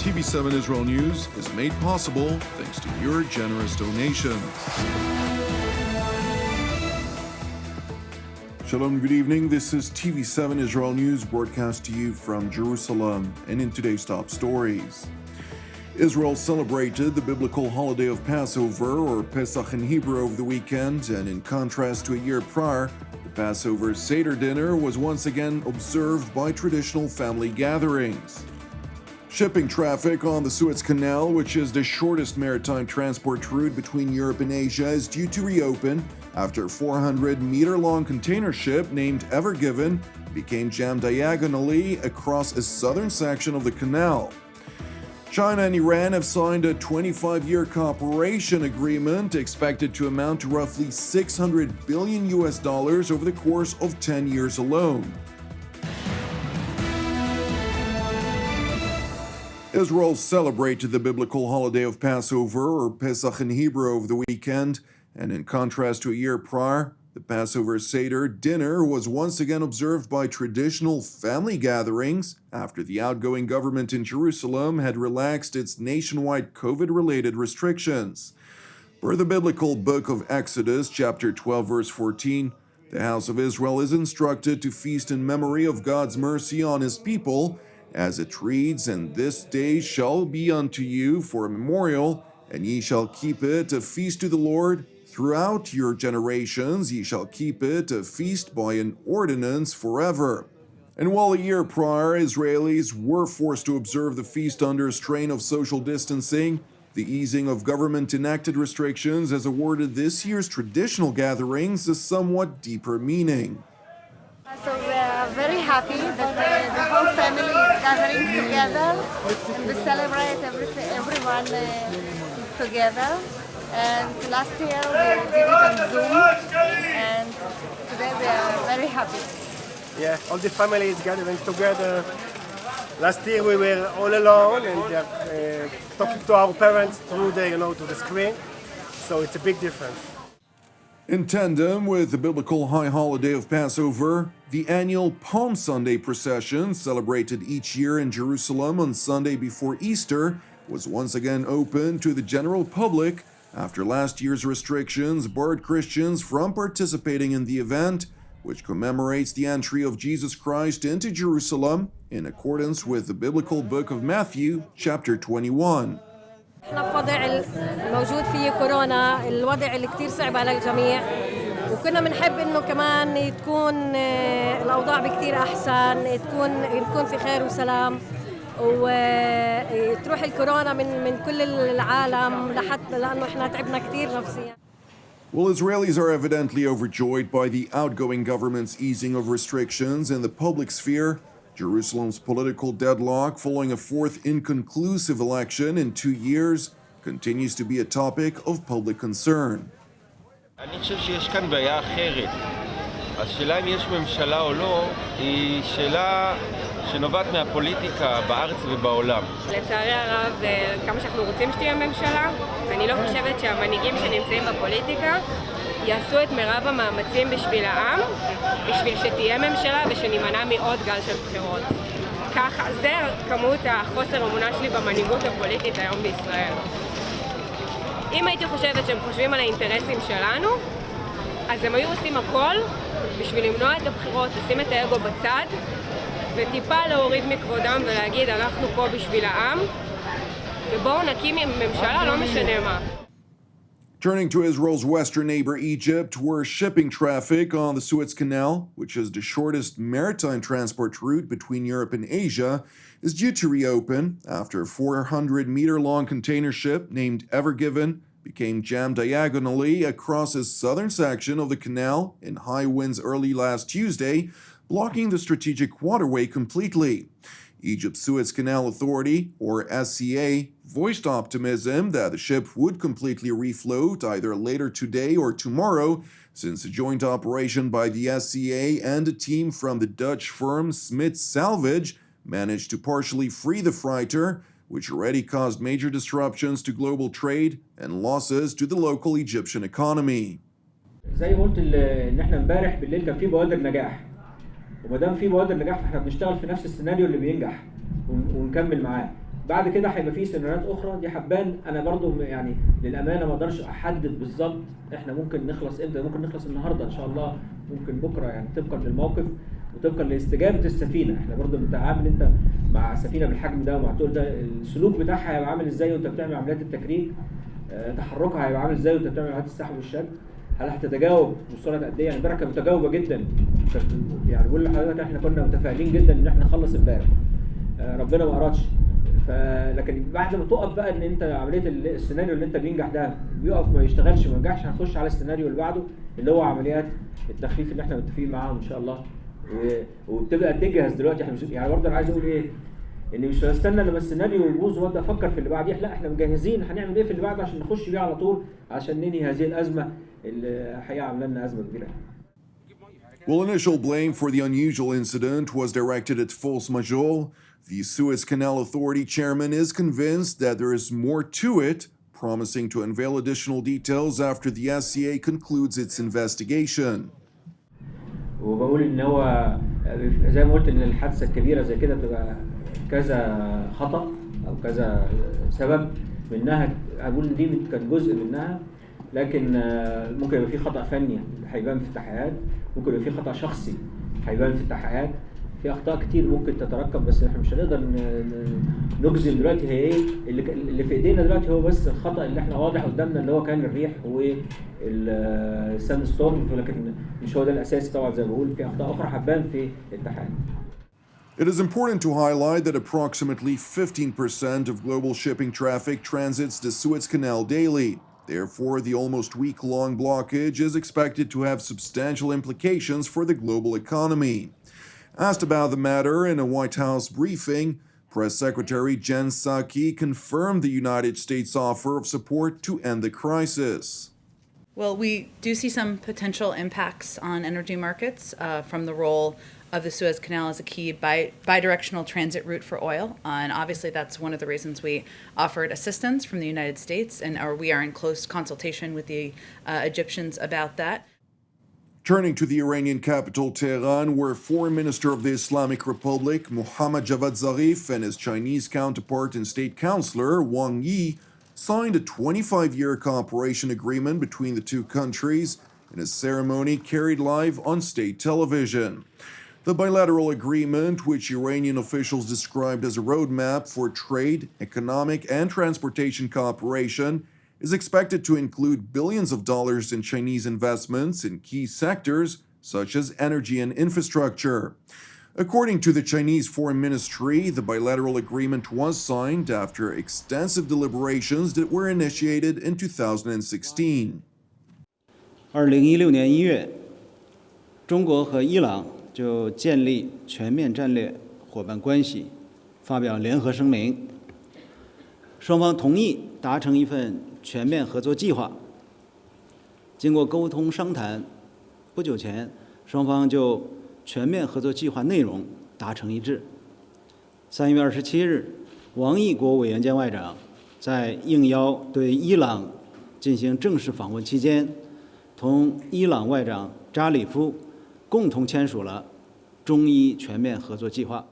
TV7 Israel News is made possible thanks to your generous donations. Shalom, good evening. This is TV7 Israel News broadcast to you from Jerusalem. And in today's top stories, Israel celebrated the biblical holiday of Passover, or Pesach in Hebrew, over the weekend, and in contrast to a year prior, the Passover seder dinner was once again observed by traditional family gatherings. Shipping traffic on the Suez Canal, which is the shortest maritime transport route between Europe and Asia, is due to reopen after a 400-meter-long container ship named Ever Given became jammed diagonally across a southern section of the canal. China and Iran have signed a 25-year cooperation agreement expected to amount to roughly $600 billion over the course of 10 years alone. Israel celebrated the biblical holiday of Passover, or Pesach in Hebrew, over the weekend, and in contrast to a year prior, the Passover seder dinner was once again observed by traditional family gatherings after the outgoing government in Jerusalem had relaxed its nationwide COVID-related restrictions. Per the biblical book of Exodus, chapter 12, verse 14, the house of Israel is instructed to feast in memory of God's mercy on his people, as it reads, "And this day shall be unto you for a memorial, and ye shall keep it a feast to the Lord. Throughout your generations ye shall keep it a feast by an ordinance forever." And while a year prior Israelis were forced to observe the feast under a strain of social distancing, the easing of government-enacted restrictions has awarded this year's traditional gatherings a somewhat deeper meaning. So we are very happy that the whole family is gathering together and we celebrate everyone together. And last year we did it on Zoom, and today we are very happy. Yeah, all the family is gathering together. Last year we were all alone and talking to our parents through to the screen. So it's a big difference. In tandem with the biblical high holiday of Passover, the annual Palm Sunday procession, celebrated each year in Jerusalem on Sunday before Easter, was once again open to the general public after last year's restrictions barred Christians from participating in the event, which commemorates the entry of Jesus Christ into Jerusalem in accordance with the biblical book of Matthew, chapter 21. احنا في وضع موجود فيه كورونا، الوضع اللي كتير صعب على الجميع، وكنا بنحب انه كمان تكون الاوضاع بكتير احسن، يكون في خير وسلام، وتروح الكورونا من كل العالم لحتى لانه احنا تعبنا كتير نفسيا. Well, Israelis are evidently overjoyed by the outgoing government's easing of restrictions in the public sphere. Jerusalem's political deadlock following a fourth inconclusive election in 2 years continues to be a topic of public concern. אני חושב שיש כאן בעיה אחרת. השאלה אם יש ממשלה או לא היא שאלה שנובעת מהפוליטיקה בארץ ובעולם. לצערי הרב, כמה שאנחנו רוצים שתהיה ממשלה, אני לא חושבת שהמנהיגים שנמצאים בפוליטיקה יעשו את מרב המאמצים בשביל העם, בשביל שתהיה ממשלה ושנימנע מעוד גל של בחירות. ככה, זה כמות החוסר אמונה שלי במנהיגות הפוליטית היום בישראל. אם הייתי חושבת שהם חושבים על האינטרסים שלנו, אז הם היו עושים הכל בשביל למנוע את הבחירות, לשים את האגו בצד, וטיפה להוריד מכבודם ולהגיד אנחנו פה בשביל העם, ובואו נקים ממשלה, לא משנה מה. Turning to Israel's western neighbor Egypt, where shipping traffic on the Suez Canal, which is the shortest maritime transport route between Europe and Asia, is due to reopen after a 400-meter-long container ship named Ever Given became jammed diagonally across a southern section of the canal in high winds early last Tuesday, blocking the strategic waterway completely. Egypt's Suez Canal Authority, or SCA, voiced optimism that the ship would completely refloat either later today or tomorrow, since a joint operation by the SCA and a team from the Dutch firm Smith Salvage managed to partially free the freighter, which already caused major disruptions to global trade and losses to the local Egyptian economy. زي ما قلت ان احنا امبارح بالليل كان في بوادر نجاح وما دام في بوادر نجاح فاحنا بنشتغل في نفس السيناريو اللي بينجح ونكمل معاه بعد كده هيبقى في سيناريوهات اخرى دي حبان. انا برضو يعني للامانه ما اقدرش احدد بالظبط احنا ممكن نخلص امتى. ممكن نخلص النهارده ان شاء الله، ممكن بكره، يعني طبقا للموقف وطبقا لاستجابه السفينه. احنا برضو بتتعامل انت مع سفينه بالحجم ده ومع الطول ده، السلوك بتاعها هيبقى عامل ازاي وانت بتعمل عمليات التكريك، تحركها هيبقى عامل ازاي وانت بتعمل عمليات السحب والشد، هل هتتجاوب بسرعه قد ايه. يعني امبارح كانت متجاوبه جدا، يعني بقول لحضرتك احنا كنا متفائلين جدا ان احنا نخلص امبارح، ربنا ما ارادش. لكن بعد ما تقف بقى ان انت عمليه السيناريو اللي انت بينجح ده بيقف ما يشتغلش ما ينجحش، هنخش على السيناريو اللي بعده اللي هو عمليات التخفيف اللي احنا متفقين معاهم ان شاء الله. وبتبقى تجهز دلوقتي. احنا يعني برضه انا عايز اقول ايه، اني مش هستنى لما السيناريو يبوظ وابدا افكر في اللي بعديه، لا احنا مجهزين هنعمل ايه في اللي بعده عشان نخش بيه على طول عشان ننهي هذه الازمه اللي الحقيقه عامله لنا ازمه كبيره. While initial blame for the unusual incident was directed at force majeure, the Suez Canal Authority chairman is convinced that there is more to it, promising to unveil additional details after the SCA concludes its investigation. وبقول ان هو زي ما قلت ان الحادثه الكبيره زي كده بتبقى كذا خطا او كذا سبب منها، اقول دي كان جزء منها، لكن ممكن يبقى في خطا فني هيبان في التحقيقات، ممكن يبقى في خطا شخصي هيبان في التحقيقات، في اخطاء كتير ممكن تتركب، بس احنا مش هنقدر نجزم دلوقتي هي ايه. اللي في ايدينا دلوقتي هو بس الخطا اللي احنا واضح قدامنا اللي هو كان الريح والساند ستورم، لكن مش هو ده الاساسي طبعا. زي ما بقول في اخطاء اخرى هتبان في التحقيقات. It is important to highlight that approximately 15% of global shipping traffic transits the Suez Canal daily. Therefore, the almost week-long blockage is expected to have substantial implications for the global economy. Asked about the matter in a White House briefing, Press Secretary Jen Psaki confirmed the United States' offer of support to end the crisis. Well, we do see some potential impacts on energy markets from the role of the Suez Canal as a key bidirectional transit route for oil. And obviously that's one of the reasons we offered assistance from the United States, and we are in close consultation with the Egyptians about that. Turning to the Iranian capital Tehran, where Foreign Minister of the Islamic Republic Mohammad Javad Zarif and his Chinese counterpart and State Councilor Wang Yi signed a 25-year cooperation agreement between the two countries in a ceremony carried live on state television. The bilateral agreement, which Iranian officials described as a roadmap for trade, economic, and transportation cooperation, is expected to include billions of dollars in Chinese investments in key sectors such as energy and infrastructure. According to the Chinese Foreign Ministry, the bilateral agreement was signed after extensive deliberations that were initiated in 2016. 2016年1月，中国和伊朗就建立全面战略伙伴关系发表联合声明，双方同意达成一份全面合作计划。经过沟通商谈，不久前双方就全面合作计划内容达成一致。3月27日，王毅国务委员兼外长在应邀对伊朗进行正式访问期间，同伊朗外长扎里夫共同签署了中伊全面合作计划。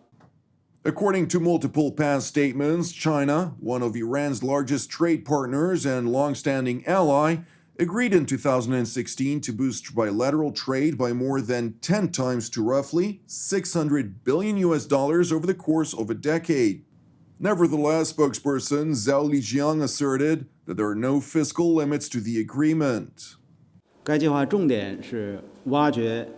According to multiple past statements, China, one of Iran's largest trade partners and long-standing ally, agreed in 2016 to boost bilateral trade by more than 10 times to roughly $600 billion over the course of a decade. Nevertheless, spokesperson Zhao Lijiang asserted that there are no fiscal limits to the agreement. 该计划重点是挖掘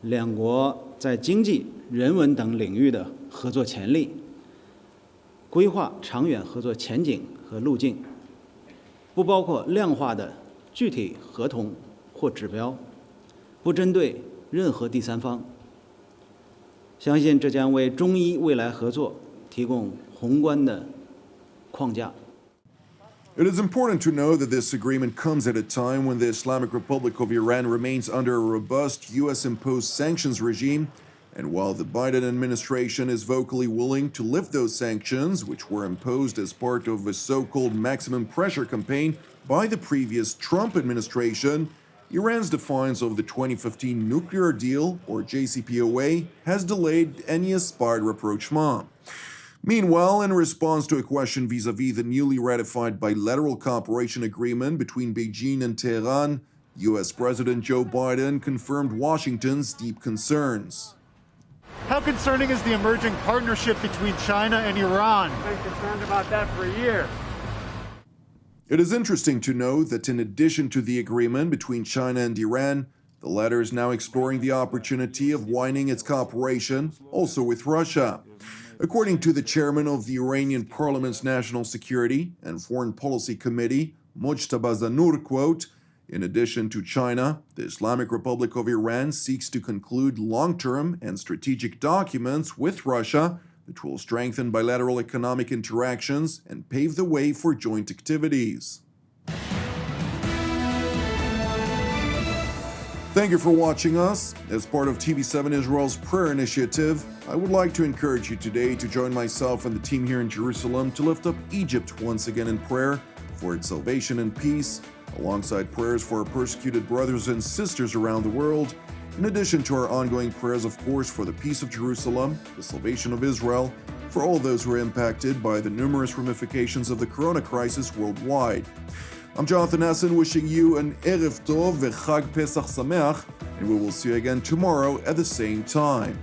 两国在经济、人文等领域的合作潜力，规划长远合作前景和路径，不包括量化的具体合同或指标，不针对任何第三方。相信这将为中伊未来合作提供宏观的框架。It is important to know that this agreement comes at a time when the Islamic Republic of Iran remains under a robust U.S.-imposed sanctions regime, and while the Biden administration is vocally willing to lift those sanctions, which were imposed as part of a so-called maximum pressure campaign by the previous Trump administration, Iran's defiance of the 2015 nuclear deal, or JCPOA, has delayed any aspired rapprochement. Meanwhile, in response to a question vis-a-vis the newly ratified bilateral cooperation agreement between Beijing and Tehran, U.S. President Joe Biden confirmed Washington's deep concerns. How concerning is the emerging partnership between China and Iran? I've been concerned about that for a year. It is interesting to note that in addition to the agreement between China and Iran, the latter is now exploring the opportunity of widening its cooperation also with Russia. According to the chairman of the Iranian Parliament's National Security and Foreign Policy Committee, Mojtaba Zanur, quote, in addition to China, the Islamic Republic of Iran seeks to conclude long-term and strategic documents with Russia that will strengthen bilateral economic interactions and pave the way for joint activities. Thank you for watching us. As part of TV7 Israel's prayer initiative, I would like to encourage you today to join myself and the team here in Jerusalem to lift up Egypt once again in prayer for its salvation and peace, alongside prayers for our persecuted brothers and sisters around the world, in addition to our ongoing prayers, of course, for the peace of Jerusalem, the salvation of Israel, for all those who are impacted by the numerous ramifications of the corona crisis worldwide. I'm Jonathan Essen, wishing you an Erev Tov v'Chag Pesach Sameach, and we will see you again tomorrow at the same time.